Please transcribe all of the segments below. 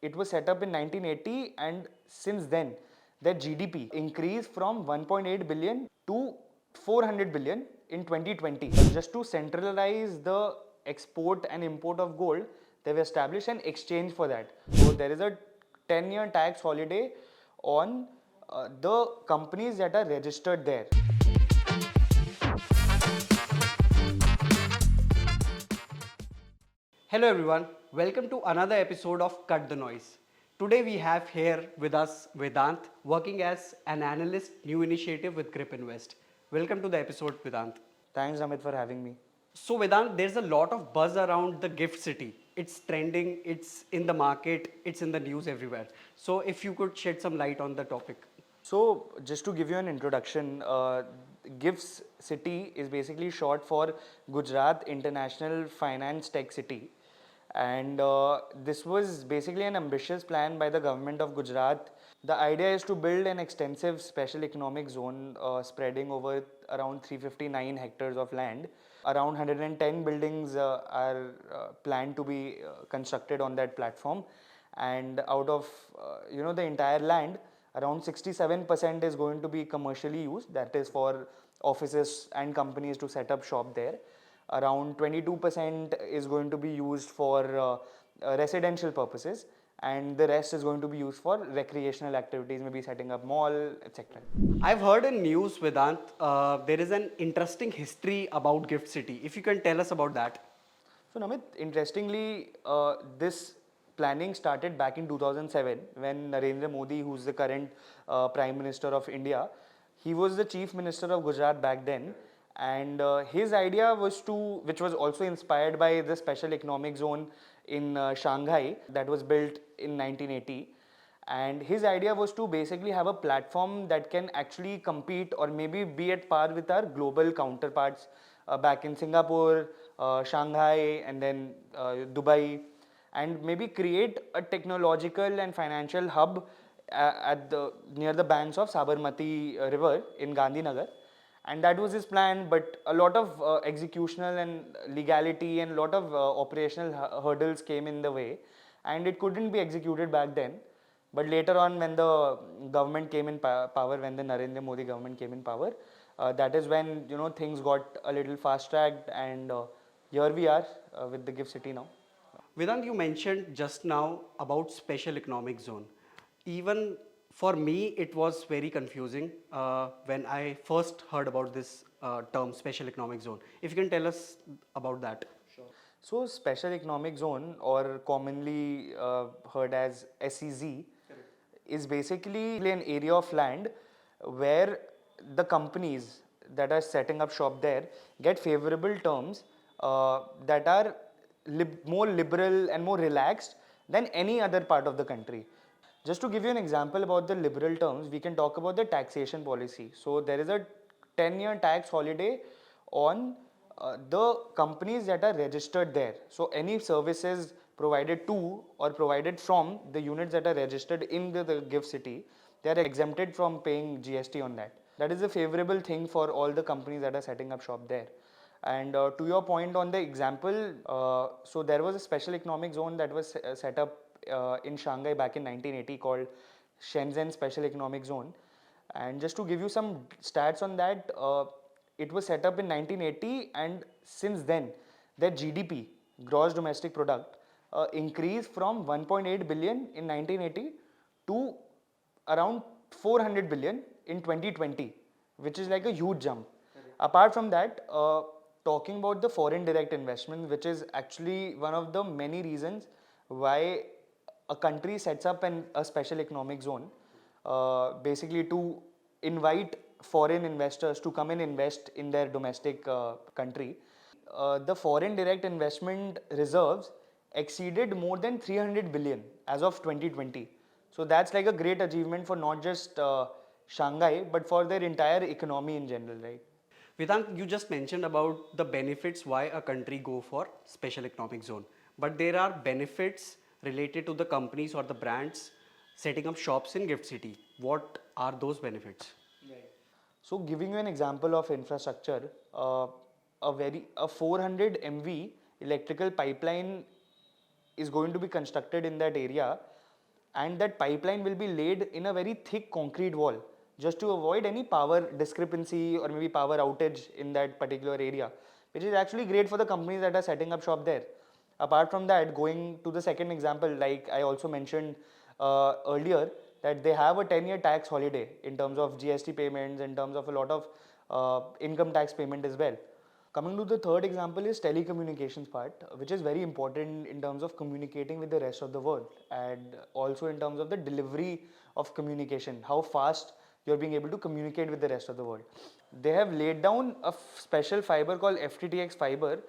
it was set up in 1980, and since then, their GDP increased from 1.8 billion to 400 billion in 2020. Just to centralize the export and import of gold, they've established an exchange for that. So there is a 10-year tax holiday on the companies that are registered there. Hello everyone, welcome to another episode of Cut the Noise. Today we have here with us Vedant, working as an analyst, new initiative with Grip Invest. Welcome to the episode, Vedant. Thanks, Amit, for having me. So Vedant, there's a lot of buzz around the gift city. It's trending, it's in the market, it's in the news everywhere. So if you could shed some light on the topic. So, just to give you an introduction, GIFS City is basically short for Gujarat International Finance Tec-City. And this was basically an ambitious plan by the government of Gujarat. The idea is to build an extensive special economic zone spreading over around 359 hectares of land. Around 110 buildings are planned to be constructed on that platform, and out of the entire land, around 67% is going to be commercially used, that is for offices and companies to set up shop there. Around 22% is going to be used for residential purposes, and the rest is going to be used for recreational activities, maybe setting up mall, etc. I've heard in news, Vedant, there is an interesting history about Gift City. If you can tell us about that. So Namit, interestingly, this planning started back in 2007 when Narendra Modi, who's the current Prime Minister of India, he was the Chief Minister of Gujarat back then, and his idea was to, which was also inspired by the Special Economic Zone in Shanghai that was built in 1980. And his idea was to basically have a platform that can actually compete or maybe be at par with our global counterparts back in Singapore, Shanghai, and then Dubai, and maybe create a technological and financial hub near the banks of Sabarmati River in Gandhinagar. And that was his plan, but a lot of executional and legality and a lot of operational hurdles came in the way, and it couldn't be executed back then. But later on, when the government came in power, when the Narendra Modi government came in power, that is when things got a little fast tracked, and here we are with the Gift City now. Vedant, you mentioned just now about special economic zone. Even for me, it was very confusing when I first heard about this term, special economic zone. If you can tell us about that. So, Special Economic Zone, or commonly heard as SEZ, is basically an area of land where the companies that are setting up shop there get favorable terms that are more liberal and more relaxed than any other part of the country. Just to give you an example about the liberal terms, we can talk about the taxation policy. So there is a 10-year tax holiday on the companies that are registered there. So any services provided to or provided from the units that are registered in the gift city, they are exempted from paying GST on that. That is a favorable thing for all the companies that are setting up shop there. And to your point on the example, so there was a special economic zone that was set up in Shanghai back in 1980 called Shenzen Special Economic Zone. And just to give you some stats on that, it was set up in 1980, and since then, their GDP, gross domestic product, increased from 1.8 billion in 1980 to around 400 billion in 2020, which is like a huge jump. Apart from that, talking about the foreign direct investment, which is actually one of the many reasons why a country sets up a special economic zone, basically to invite foreign investors to come and invest in their domestic country. The foreign direct investment reserves exceeded more than 300 billion as of 2020. So that's like a great achievement for not just Shanghai, but for their entire economy in general, right? Vedant, you just mentioned about the benefits why a country go for special economic zone. But there are benefits related to the companies or the brands setting up shops in Gift City. What are those benefits? So giving you an example of infrastructure, a 400 MV electrical pipeline is going to be constructed in that area and that pipeline will be laid in a very thick concrete wall just to avoid any power discrepancy or maybe power outage in that particular area, which is actually great for the companies that are setting up shop there. Apart from that, going to the second example, like I also mentioned earlier, that they have a 10-year tax holiday in terms of GST payments, in terms of a lot of income tax payment as well. Coming to the third example is telecommunications part, which is very important in terms of communicating with the rest of the world, and also in terms of the delivery of communication, how fast you're being able to communicate with the rest of the world. They have laid down a special fiber called FTTX fiber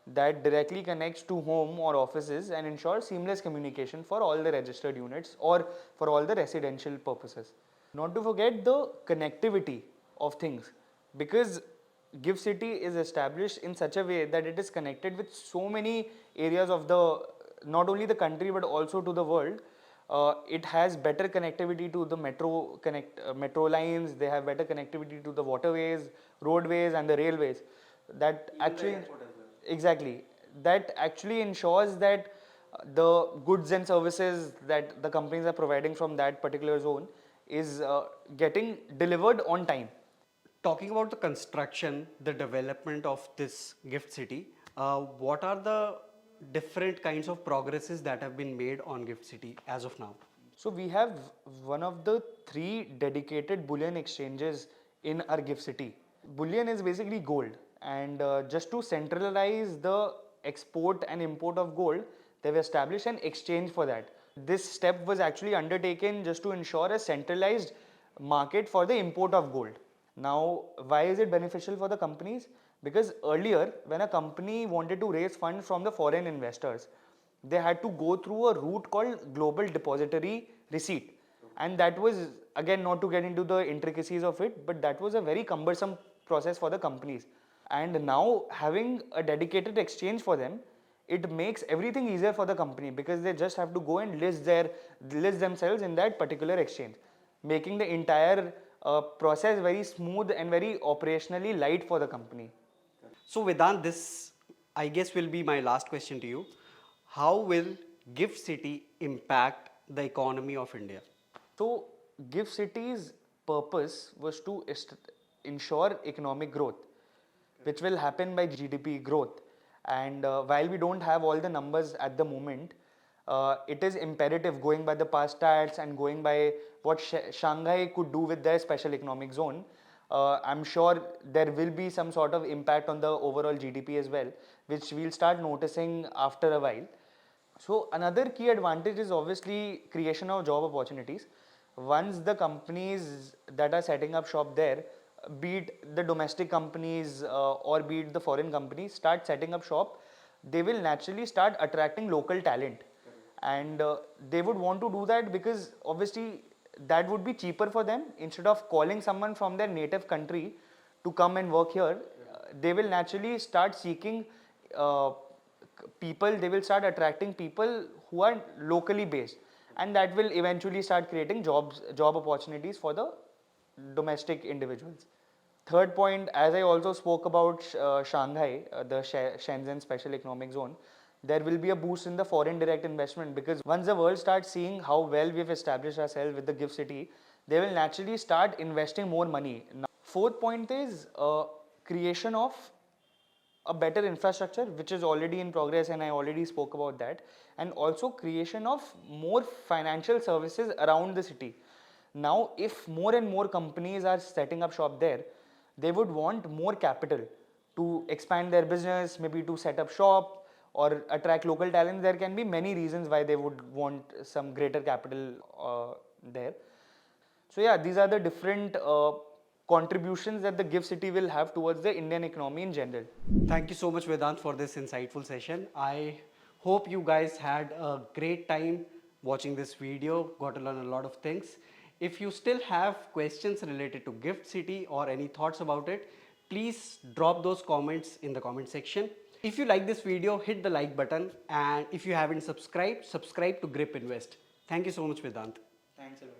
that directly connects to home or offices and ensures seamless communication for all the registered units or for all the residential purposes. Not to forget the connectivity of things, because Gift City is established in such a way that it is connected with so many areas of the, not only the country but also to the world. It has better connectivity to the metro lines. They have better connectivity to the waterways, roadways, and the railways. That Even actually the airport as well. exactly, that actually ensures that the goods and services that the companies are providing from that particular zone is getting delivered on time. Talking about the construction, the development of this gift city, what are the different kinds of progresses that have been made on gift city as of now? So we have one of the 3 dedicated bullion exchanges in our gift city. Bullion is basically gold, and just to centralize the export and import of gold, they've established an exchange for that. This step was actually undertaken just to ensure a centralized market for the import of gold. Now, why is it beneficial for the companies? Because earlier, when a company wanted to raise funds from the foreign investors, they had to go through a route called Global Depository Receipt. And that was, again, not to get into the intricacies of it, but that was a very cumbersome process for the companies. And now, having a dedicated exchange for them, it makes everything easier for the company, because they just have to go and list themselves in that particular exchange, making the entire process very smooth and very operationally light for the company. So Vedant, this I guess will be my last question to you. How will gift city impact the economy of India? So, Gift City's purpose was to ensure economic growth, which will happen by GDP growth. And while we don't have all the numbers at the moment, it is imperative, going by the past stats and going by what Shanghai could do with their special economic zone. I'm sure there will be some sort of impact on the overall GDP as well, which we'll start noticing after a while. So another key advantage is obviously creation of job opportunities. Once the companies that are setting up shop there, be it the domestic companies or be it the foreign companies, start setting up shop, they will naturally start attracting local talent. And they would want to do that because obviously that would be cheaper for them. Instead of calling someone from their native country to come and work here, they will naturally start seeking uh, people, they will start attracting people who are locally based, and that will eventually start creating job opportunities for the domestic individuals. Third point, as I also spoke about Shanghai, the Shenzhen Special Economic Zone, there will be a boost in the foreign direct investment, because once the world starts seeing how well we've established ourselves with the gift city, they will naturally start investing more money. Now, fourth point is creation of a better infrastructure, which is already in progress, and I already spoke about that, and also creation of more financial services around the city. Now, if more and more companies are setting up shop there, they would want more capital to expand their business, maybe to set up shop or attract local talent. There can be many reasons why they would want some greater capital there. So yeah, these are the different contributions that the gift city will have towards the Indian economy in general. Thank you so much, Vedant, for this insightful session. I hope you guys had a great time watching this video, got to learn a lot of things. If you still have questions related to Gift City or any thoughts about it, please drop those comments in the comment section. If you like this video, hit the like button, and if you haven't subscribed, subscribe to Grip Invest. Thank you so much, Vedant. Thanks a lot.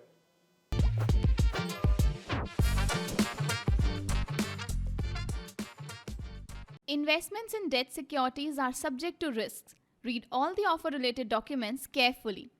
Investments in debt securities are subject to risks. Read all the offer related documents carefully.